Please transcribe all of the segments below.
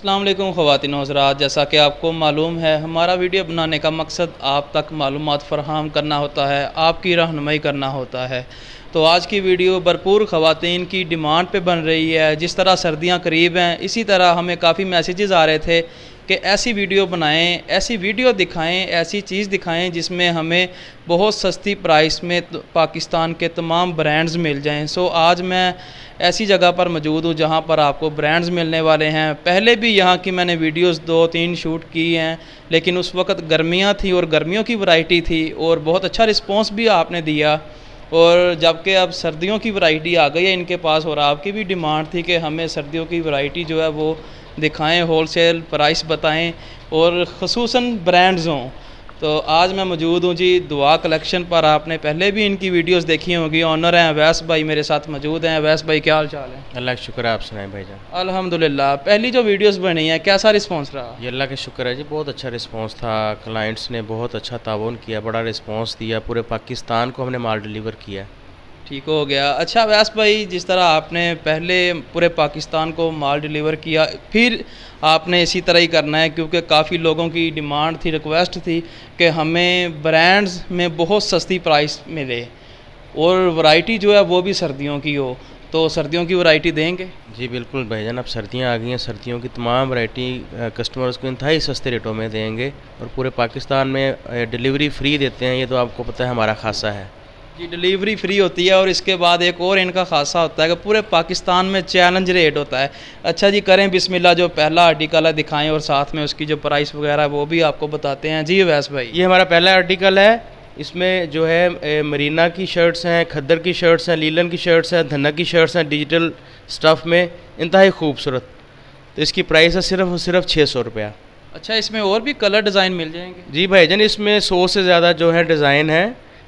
अस्सलाम वालेकुम ख़वातीन हज़रात, जैसा कि आपको मालूम है हमारा वीडियो बनाने का मकसद आप तक मालूमात फ़राहम करना होता है, आपकी रहनुमाई करना होता है। तो आज की वीडियो भरपूर ख़वातीन की डिमांड पे बन रही है। जिस तरह सर्दियां करीब हैं, इसी तरह हमें काफ़ी मैसेजेस आ रहे थे कि ऐसी वीडियो बनाएं, ऐसी वीडियो दिखाएं, ऐसी चीज़ दिखाएं जिसमें हमें बहुत सस्ती प्राइस में पाकिस्तान के तमाम ब्रांड्स मिल जाएं। सो आज मैं ऐसी जगह पर मौजूद हूँ जहाँ पर आपको ब्रांड्स मिलने वाले हैं। पहले भी यहाँ की मैंने वीडियोस 2-3 शूट की हैं, लेकिन उस वक्त गर्मियाँ थी और गर्मियों की वैरायटी थी और बहुत अच्छा रिस्पॉन्स भी आपने दिया। और जबकि अब सर्दियों की वैरायटी आ गई है इनके पास, और आपकी भी डिमांड थी कि हमें सर्दियों की वैरायटी जो है वो दिखाएं, होलसेल प्राइस बताएं और ख़ुसूसन ब्रांड्स हों। तो आज मैं मौजूद हूँ जी दुआ कलेक्शन पर। आपने पहले भी इनकी वीडियोस देखी होंगी। ऑनर हैं अवैस भाई मेरे साथ मौजूद हैं। अवैस भाई क्या हाल चाल है? अल्लाह का शुक्र है, आप सुनाएं भाईजान। अल्हम्दुलिल्लाह। पहली जो वीडियोस बनी हैं कैसा रिस्पांस रहा? ये अल्लाह का शुक्र है जी, बहुत अच्छा रिस्पांस था। क्लाइंट्स ने बहुत अच्छा ताउन किया, बड़ा रिस्पांस दिया। पूरे पाकिस्तान को हमने माल डिलीवर किया। ठीक हो गया। अच्छा अवैस भाई, जिस तरह आपने पहले पूरे पाकिस्तान को माल डिलीवर किया, फिर आपने इसी तरह ही करना है, क्योंकि काफ़ी लोगों की डिमांड थी, रिक्वेस्ट थी कि हमें ब्रांड्स में बहुत सस्ती प्राइस मिले और वैरायटी जो है वो भी सर्दियों की हो। तो सर्दियों की वैरायटी देंगे? जी बिल्कुल भाईजान, अब सर्दियाँ आ गई हैं, सर्दियों की तमाम वैरायटी कस्टमर्स को इंतहाई सस्ते रेटों में देंगे और पूरे पाकिस्तान में डिलीवरी फ्री देते हैं। ये तो आपको पता है हमारा खासा है जी, डिलीवरी फ्री होती है। और इसके बाद एक और इनका खासा होता है कि पूरे पाकिस्तान में चैलेंज रेट होता है। अच्छा जी, करें बिस्मिल्लाह, जो पहला आर्टिकल है दिखाएं और साथ में उसकी जो प्राइस वगैरह वो भी आपको बताते हैं। जी अवैस भाई, ये हमारा पहला आर्टिकल है। इसमें जो है मरीना की शर्ट्स हैं, खद्दर की शर्ट्स हैं, लीलन की शर्ट्स हैं, धन्ना की शर्ट्स हैं, डिजिटल स्टफ़ में इंतहाई खूबसूरत। तो इसकी प्राइस है सिर्फ और सिर्फ 600 रुपया। अच्छा, इसमें और भी कलर डिज़ाइन मिल जाएंगे? जी भाईजान, इसमें 100 से ज़्यादा जो है डिज़ाइन है,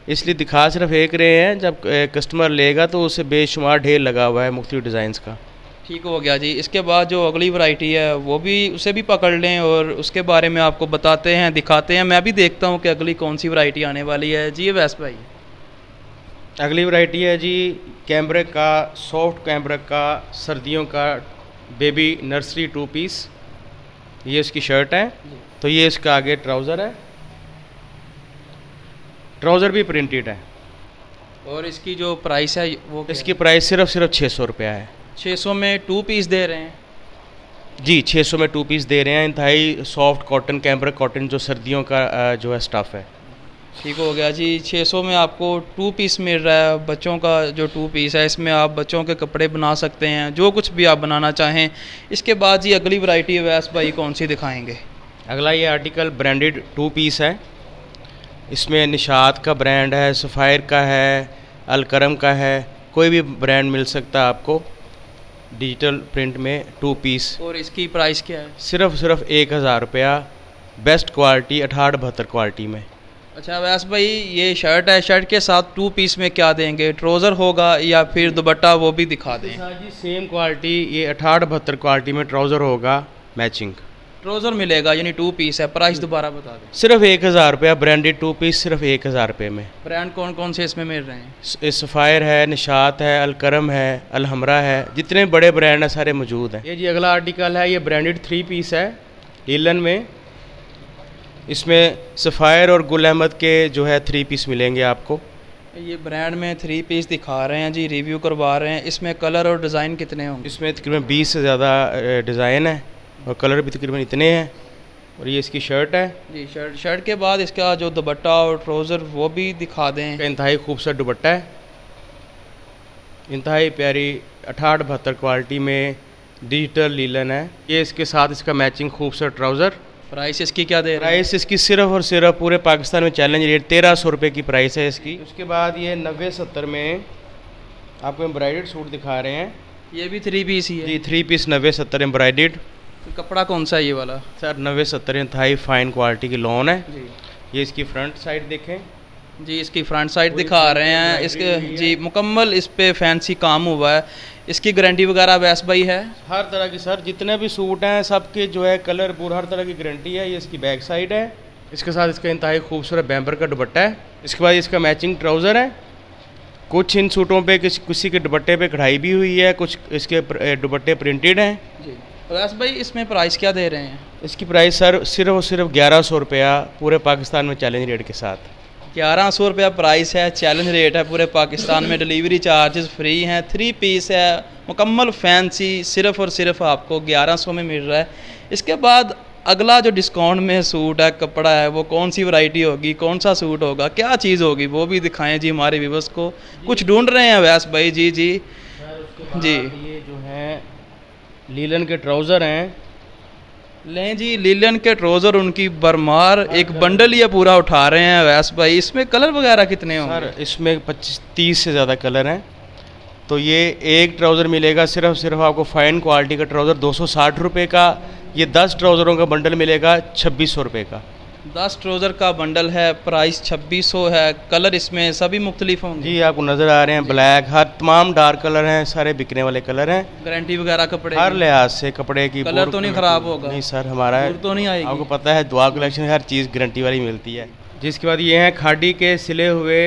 इसलिए दिखा सिर्फ एक रहे हैं। जब कस्टमर लेगा तो उसे बेशुमार ढेर लगा हुआ है मुख्तलिफ डिज़ाइंस का। ठीक हो गया जी। इसके बाद जो अगली वैरायटी है वो भी, उसे भी पकड़ लें और उसके बारे में आपको बताते हैं, दिखाते हैं। मैं भी देखता हूँ कि अगली कौन सी वैरायटी आने वाली है। जी अवैस भाई, अगली वैरायटी है जी कैम्ब्रिक का, सॉफ्ट कैम्ब्रिक का, सर्दियों का बेबी नर्सरी 2 पीस। ये इसकी शर्ट है। तो ये इसका आगे ट्राउज़र है, ट्राउज़र भी प्रिंटेड है। और इसकी जो प्राइस है वो इसकी प्राइस सिर्फ 600 रुपया है। 600 में 2 पीस दे रहे हैं? जी 600 में 2 पीस दे रहे हैं। इंतहाई सॉफ्ट कॉटन, कैम्ब्रिक कॉटन, जो सर्दियों का जो है स्टफ़ है। ठीक हो गया जी। 600 में आपको 2 पीस मिल रहा है। बच्चों का जो 2 पीस है, इसमें आप बच्चों के कपड़े बना सकते हैं, जो कुछ भी आप बनाना चाहें। इसके बाद जी अगली वैरायटी अवैस भाई कौन सी दिखाएंगे? अगला ये आर्टिकल ब्रांडेड 2 पीस है। इसमें निशात का ब्रांड है, सफ़ायर का है, अलकरम का है, कोई भी ब्रांड मिल सकता है आपको। डिजिटल प्रिंट में 2 पीस। और इसकी प्राइस क्या है? सिर्फ 1000 रुपया, बेस्ट क्वालिटी 68-72 क्वालिटी में। अच्छा अवैस भाई, ये शर्ट है, शर्ट के साथ 2 पीस में क्या देंगे? ट्राउज़र होगा या फिर दुपट्टा? वो भी दिखा दें। जी सेम क्वालिटी, ये 68-72 क्वालिटी में ट्राउज़र होगा मैचिंग। ट्राउज़र मिलेगा, यानी 2 पीस है। प्राइस दोबारा बता दें। सिर्फ 1000 रुपया, ब्रांडेड 2 पीस सिर्फ 1000 रुपये में। ब्रांड कौन कौन से इसमें मिल रहे हैं? सफ़ायर है, निशात है, अलकरम है, अलहमरा है, जितने बड़े ब्रांड हैं सारे मौजूद हैं। ये जी अगला आर्टिकल है, ये ब्रांडेड 3 पीस है लीलन में। इसमें सफ़ायर और गुल अहमद के जो है 3 पीस मिलेंगे आपको। ये ब्रांड में 3 पीस दिखा रहे हैं जी, रिव्यू करवा रहे हैं। इसमें कलर और डिज़ाइन कितने होंगे? इसमें तकरीबन 20 से ज़्यादा डिज़ाइन है और कलर भी तकरीबन इतने हैं। और ये इसकी शर्ट है जी। शर्ट के बाद इसका जो दुपट्टा और ट्राउज़र वो भी दिखा दें। इंतहाई खूबसूरत दुपट्टा है, इंतहाई प्यारी 68-72 क्वालिटी में डिजिटल लीलन है। ये इसके साथ इसका मैचिंग खूबसूरत ट्राउज़र। प्राइस इसकी क्या दे रहे हैं? प्राइस इसकी सिर्फ और सिर्फ पूरे पाकिस्तान में चैलेंज रेट 1300 रुपये की प्राइस है इसकी। उसके बाद ये 90-70 में आपको एम्ब्रॉयडर्ड सूट दिखा रहे हैं। ये भी 3 पीस ही है जी, 3 पीस 90-70 एम्ब्रॉयडर्ड। कपड़ा कौन सा है ये वाला? सर 90-70 इंतहाई फाइन क्वालिटी की लॉन है जी। ये इसकी फ्रंट साइड देखें जी, इसकी फ्रंट साइड दिखा रहे हैं। इसके जी मुकम्मल इस पे फैंसी काम हुआ है। इसकी गारंटी वगैरह अवैस भाई है? हर तरह की सर, जितने भी सूट हैं सबके जो है कलर पूरा हर तरह की गारंटी है। ये इसकी बैक साइड है। इसके साथ इसका इंतहाई खूबसूरत बैम्बर का दुपट्टा है। इसके बाद इसका मैचिंग ट्राउज़र है। कुछ इन सूटों पे किसी के दुपट्टे पे कढ़ाई भी हुई है, कुछ इसके दुपट्टे प्रिंटेड हैं। जी। वैसे भाई इसमें प्राइस क्या दे रहे हैं? इसकी प्राइस सर सिर्फ और सिर्फ 1100 रुपया पूरे पाकिस्तान में चैलेंज रेट के साथ। 1100 रुपया प्राइस है, चैलेंज रेट है पूरे पाकिस्तान में, डिलीवरी चार्जेस फ्री हैं, 3 पीस है, मुकम्मल फैंसी, सिर्फ़ और सिर्फ आपको 1100 में मिल रहा है। इसके बाद अगला जो डिस्काउंट में सूट है, कपड़ा है, वो कौन सी वैरायटी होगी, कौन सा सूट होगा, क्या चीज़ होगी, वो भी दिखाएं जी हमारे व्यूअर्स को। कुछ ढूंढ रहे हैं वैस भाई? जी जी जी। ये जो है लीलन के ट्राउज़र हैं। लें जी, लीलन के ट्राउज़र उनकी बरमार, एक बंडल ये पूरा उठा रहे हैं वैस भाई। इसमें कलर वगैरह कितने होंगे? सर इसमें 25-30 से ज़्यादा कलर हैं। तो ये एक ट्राउज़र मिलेगा सिर्फ आपको फाइन क्वालिटी का ट्राउज़र 260 रुपये का। ये 10 ट्राउज़रों का बंडल मिलेगा 2600 रुपये का। 10 ट्राउज़र का बंडल है, प्राइस 2600 है। कलर इसमें सभी मुख्तलिफ होंगे जी, आपको नज़र आ रहे हैं, ब्लैक, हर तमाम डार्क कलर हैं, सारे बिकने वाले कलर हैं। गारंटी वगैरह कपड़े हर लिहाज से कपड़े की, कलर तो नहीं ख़राब होगा? नहीं सर, हमारा है तो नहीं आएगी। आपको पता है दुआ कलेक्शन हर चीज़ गारंटी वाली मिलती है। जिसके बाद ये हैं खादी के सिले हुए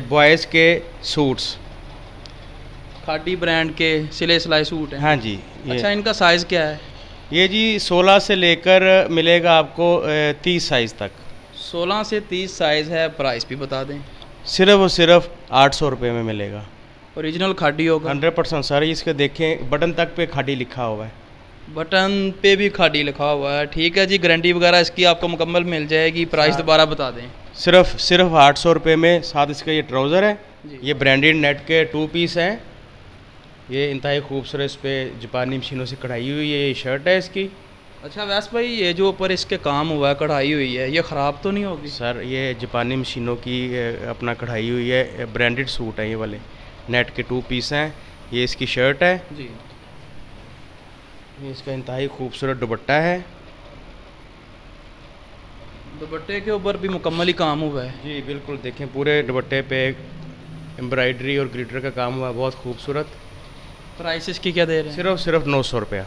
बॉयज़ के सूट्स, खादी ब्रांड के सिले सिलाई सूट हैं। हाँ जी। अच्छा, इनका साइज़ क्या है? ये जी 16 से लेकर मिलेगा आपको 30 साइज़ तक। 16 से 30 साइज़ है। प्राइस भी बता दें। सिर्फ और सिर्फ 800 रुपये में मिलेगा। ओरिजिनल खादी होगा 100% सर। इसके देखें बटन तक पे खादी लिखा हुआ है, बटन पे भी खादी लिखा हुआ है। ठीक है जी, गारंटी वगैरह इसकी आपको मुकम्मल मिल जाएगी। प्राइस दोबारा बता दें। सिर्फ 800 रुपये में। साथ इसका ये ट्राउज़र है, ये ब्रांडेड नेट के 2 पीस हैं। ये इंतहाई खूबसूरत, इस पर जापानी मशीनों से कढ़ाई हुई है। ये शर्ट है इसकी। अच्छा वैस भाई, ये जो ऊपर इसके काम हुआ है, कढ़ाई हुई है, ये ख़राब तो नहीं होगी? सर ये जापानी मशीनों की अपना कढ़ाई हुई है, ब्रांडेड सूट है ये वाले, नेट के 2 पीस हैं। ये इसकी शर्ट है जी। ये इसका इंतहाई खूबसूरत दुपट्टा है। दुपट्टे के ऊपर भी मुकम्मल ही काम हुआ है। जी बिल्कुल, देखें पूरे दुपट्टे पे एम्ब्रॉयडरी और ग्लिटर का काम हुआ है, बहुत खूबसूरत। प्राइस इसकी क्या दे रहे हैं? सिर्फ 900 रुपया।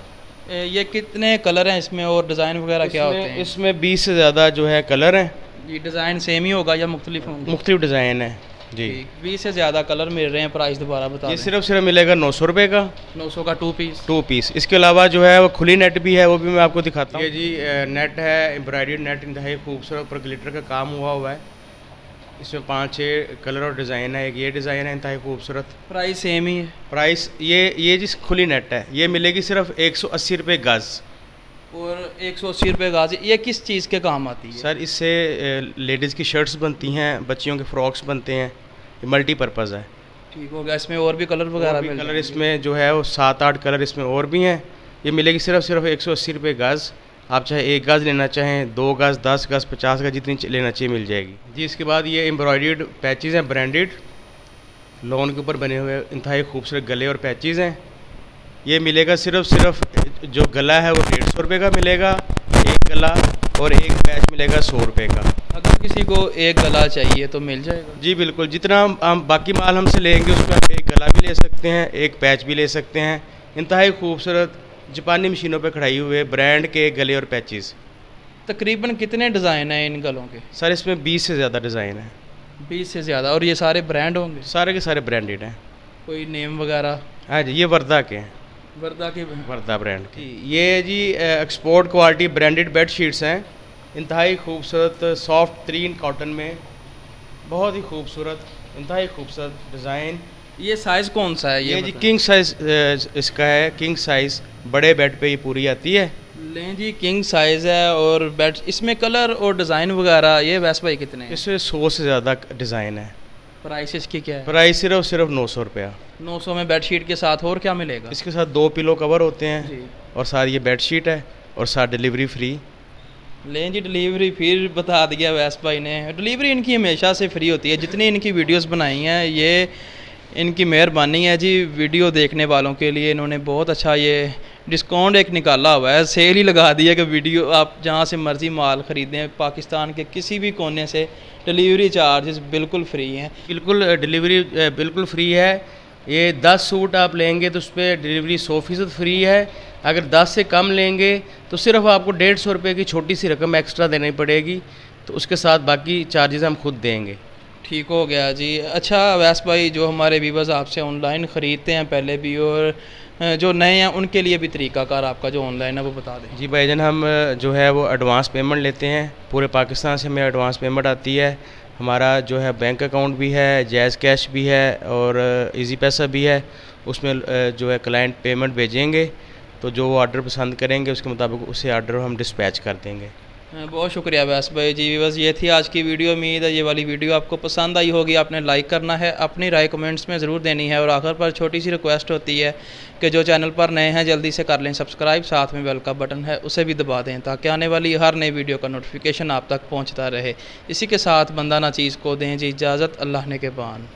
ये कितने कलर हैं इसमें और डिज़ाइन वगैरह क्या होते हैं? इसमें 20 से ज़्यादा जो है कलर हैं। जी, डिज़ाइन सेम ही होगा या मुख्तलिफ होंगे? मुख्तलिफ डिज़ाइन है जी। 20 से ज़्यादा कलर मिल रहे हैं। प्राइस दोबारा बता ये दें। सिर्फ मिलेगा 900 रुपये का। 900 का 2 पीस। 2 पीस। इसके अलावा जो है वो खुली नेट भी है, वो भी मैं आपको दिखाता हूँ। ये जी नेट है, एम्ब्रॉयडर्ड नेट, इंतहाई खूबसूरत, पर ग्लिटर का काम हुआ है। इसमें 5-6 कलर और डिज़ाइन है। एक ये डिज़ाइन है इंतहाई खूबसूरत। प्राइस सेम ही है? प्राइस ये जिस खुली नेट है ये मिलेगी सिर्फ 180 रुपये गज़। और 180 रुपये गज़। ये किस चीज़ के काम आती है? सर इससे लेडीज़ की शर्ट्स बनती हैं, बच्चियों के फ्रॉक्स बनते हैं, ये मल्टीपर्पज़ है। ठीक हो गया। इसमें और भी कलर वगैरह कलर इसमें जो है वो 7-8 कलर इसमें और भी हैं। ये मिलेगी सिर्फ 180 रुपये गज़। आप चाहे 1 गज़ लेना चाहें, 2 गज़, 10 गज़, 50 गज़, जितनी लेना चाहिए मिल जाएगी जी। इसके बाद ये एम्ब्रॉयडर्ड पैचेज़ हैं, ब्रांडेड, लॉन के ऊपर बने हुए इंतहाई खूबसूरत गले और पैचेज़ हैं। ये मिलेगा सिर्फ जो गला है वो 150 रुपये का मिलेगा, एक गला, और एक पैच मिलेगा 100 रुपये का। अगर किसी को एक गला चाहिए तो मिल जाएगा? जी बिल्कुल, जितना हम बाकी माल हमसे लेंगे उसमें आप एक गला भी ले सकते हैं, एक पैच भी ले सकते हैं। इंतहाई खूबसूरत जापानी मशीनों पे कढ़ाई हुए ब्रांड के गले और पैचेज़। तकरीबन कितने डिज़ाइन हैं इन गलों के? सर इसमें 20 से ज़्यादा डिज़ाइन है। 20 से ज़्यादा। और ये सारे ब्रांड होंगे? सारे के सारे ब्रांडेड हैं। कोई नेम वगैरह? हाँ जी, ये वर्दा के हैं, वर्दा के। वर्दा ब्रांड की। ये जी export quality branded bed sheets हैं, इंतहाई खूबसूरत, सॉफ्ट तरीन कॉटन में, बहुत ही खूबसूरत, इंतहाई खूबसूरत डिज़ाइन। ये साइज़ कौन सा है? ये जी किंग साइज़ इसका है, किंग साइज़, बड़े बेड पे ये पूरी आती है। लें जी, किंग साइज़ है। और बेड, इसमें कलर और डिज़ाइन वगैरह ये वैसे भाई कितने हैं? इसमें 100 से ज़्यादा डिज़ाइन है। प्राइस इसकी क्या है? प्राइस सिर्फ 900 रुपया। 900 में बेडशीट के साथ और क्या मिलेगा? इसके साथ 2 पिलो कवर होते हैं जी। और साथ ये बेडशीट है और साथ डिलीवरी फ्री। लें जी, डिलीवरी फिर बता दिया वैस भाई ने। डिलीवरी इनकी हमेशा से फ्री होती है। जितनी इनकी वीडियोस बनाई हैं ये इनकी मेहरबानी है जी। वीडियो देखने वालों के लिए इन्होंने बहुत अच्छा ये डिस्काउंट एक निकाला हुआ है, सेल ही लगा दी है कि वीडियो आप जहाँ से मर्ज़ी माल ख़रीदें, पाकिस्तान के किसी भी कोने से, डिलीवरी चार्जेस बिल्कुल फ्री हैं। बिल्कुल डिलीवरी बिल्कुल फ्री है। ये 10 सूट आप लेंगे तो उस पर डिलीवरी 100% फ्री है। अगर 10 से कम लेंगे तो सिर्फ आपको 150 रुपये की छोटी सी रकम एक्स्ट्रा देनी पड़ेगी, तो उसके साथ बाकी चार्जेस हम खुद देंगे। ठीक हो गया जी। अच्छा वैस भाई, जो हमारे व्यूअर्स आपसे ऑनलाइन ख़रीदते हैं पहले भी और जो नए हैं उनके लिए भी तरीक़ाकार आपका जो ऑनलाइन है वो बता दें। जी भाईजान, हम जो है वो एडवांस पेमेंट लेते हैं। पूरे पाकिस्तान से हमें एडवांस पेमेंट आती है। हमारा जो है बैंक अकाउंट भी है, जैज़ कैश भी है और इजी पैसा भी है। उसमें जो है क्लाइंट पेमेंट भेजेंगे तो जो वो ऑर्डर पसंद करेंगे उसके मुताबिक उसे ऑर्डर हम डिस्पैच कर देंगे। बहुत शुक्रिया व्यास भाई जी। बस ये थी आज की वीडियो। उम्मीद है ये वाली वीडियो आपको पसंद आई होगी। आपने लाइक करना है, अपनी राय कमेंट्स में ज़रूर देनी है और आखिर पर छोटी सी रिक्वेस्ट होती है कि जो चैनल पर नए हैं जल्दी से कर लें सब्सक्राइब, साथ में बेल का बटन है उसे भी दबा दें ताकि आने वाली हर नई वीडियो का नोटिफिकेशन आप तक पहुँचता रहे। इसी के साथ बंदा ना चीज़ को दें जी इजाज़त। अल्लाह ने के बान।